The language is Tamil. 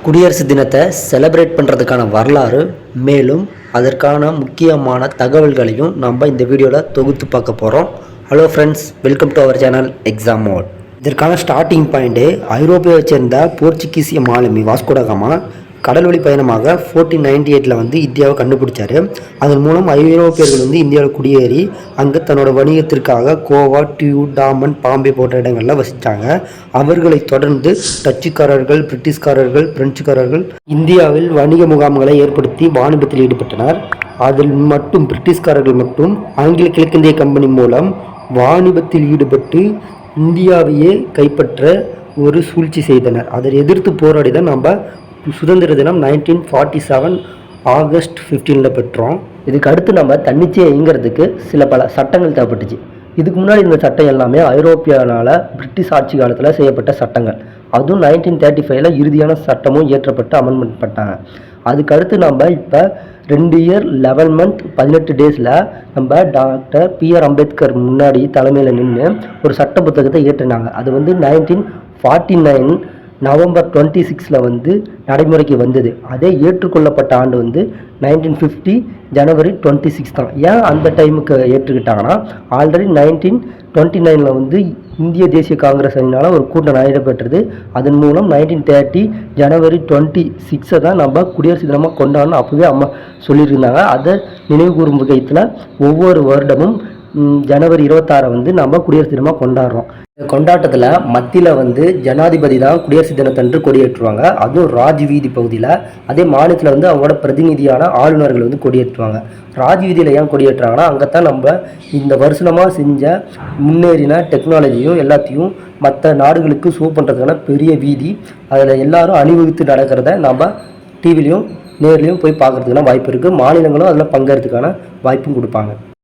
குடியரசு தினத்தை செலிப்ரேட் பண்ணுறதுக்கான வரலாறு, மேலும் அதற்கான முக்கியமான தகவல்களையும் நம்ம இந்த வீடியோவில் தொகுத்து பார்க்க போகிறோம். Hello friends, welcome to our channel exam mode. இதற்கான ஸ்டார்டிங் பாயிண்ட்டு ஐரோப்பியாவை சேர்ந்த போர்ச்சுகீசிய மாலுமி வாஸ்கோ ட காமா கடல்வழி பயணமாக 1498 இந்தியாவை கண்டுபிடிச்சாரு. அதன் மூலம் ஐரோப்பியர்கள் இந்தியாவில் குடியேறி அங்கே தன்னோட வணிகத்திற்காக கோவா, டியூ, டாமன், பாம்பே போன்ற இடங்களில் வசித்தாங்க. அவர்களை தொடர்ந்து டச்சுக்காரர்கள், பிரிட்டிஷ்காரர்கள், பிரெஞ்சுக்காரர்கள் இந்தியாவில் வணிக முகாம்களை ஏற்படுத்தி வாணிபத்தில் ஈடுபட்டனர். அதில் மட்டும் பிரிட்டிஷ்காரர்கள் மட்டும் ஆங்கில கிழக்கிந்திய கம்பெனி மூலம் வாணிபத்தில் ஈடுபட்டு இந்தியாவையே கைப்பற்ற ஒரு சூழ்ச்சி செய்தனர். அதை எதிர்த்து போராடி தான் நம்ம சுதந்திர தினம் 1947 ஆகஸ்ட் 15 பெற்றோம். இதுக்கு அடுத்து நம்ம தன்னிச்சையாக இயங்கிறதுக்கு பல சட்டங்கள் தேவைப்பட்டுச்சு. இதுக்கு முன்னாடி இந்த சட்டம் எல்லாமே ஐரோப்பியானால் பிரிட்டிஷ் ஆட்சி காலத்தில் செய்யப்பட்ட சட்டங்கள். அதுவும் 1935 இறுதியான சட்டமும் இயற்றப்பட்டு அமெண்ட்மெண்ட் பண்ணாங்க. அதுக்கு அடுத்து நம்ம இப்போ 2 இயர் 11 மந்த் 18 டேஸில் நம்ம டாக்டர் பிஆர் அம்பேத்கர் முன்னாடி தலைமையில் நின்று ஒரு சட்ட புத்தகத்தை இயற்றினாங்க. அது 1949 நவம்பர் 26 நடைமுறைக்கு வந்தது. அதே ஏற்றுக்கொள்ளப்பட்ட ஆண்டு 1950 ஜனவரி 26 தான். ஏன் அந்த டைமுக்கு ஏற்றுக்கிட்டாங்கன்னா, ஆல்ரெடி 1929 இந்திய தேசிய காங்கிரஸ் அணினால் ஒரு கூட்டம் நடைபெற்றது. அதன் மூலம் 1930 ஜனவரி 26 தான் நம்ம குடியரசு தினமாக கொண்டாடணும் அப்போவே அம்மா சொல்லியிருந்தாங்க. அதை நினைவுகூறும் வகையில் ஒவ்வொரு வருடமும் ஜனவரி 26 நம்ம குடியரசு தினமாக கொண்டாடுறோம். கொண்டாட்டத்தில் மத்தியில் ஜனாதிபதி தான் குடியரசு தினத்தன்று கொடியேற்றுவாங்க. அதுவும் ராஜ்வீதி பகுதியில். அதே மாநிலத்தில் அவங்களோட பிரதிநிதியான ஆளுநர்கள் கொடியேற்றுவாங்க. ராஜ்வீதியில் ஏன் கொடியேற்றுறாங்கன்னா, அங்கே தான் நம்ம இந்த வருஷமாக செஞ்ச முன்னேறின டெக்னாலஜியும் எல்லாத்தையும் மற்ற நாடுகளுக்கு ஷோ பண்ணுறதுக்கான பெரிய வீதி. அதில் எல்லாரும் அணிவகுத்து நடக்கிறத நம்ம டிவிலையும் நேர்லையும் போய் பார்க்குறதுக்கான வாய்ப்பு இருக்குது. மாநிலங்களும் அதில் பங்கேறதுக்கான வாய்ப்பும் கொடுப்பாங்க.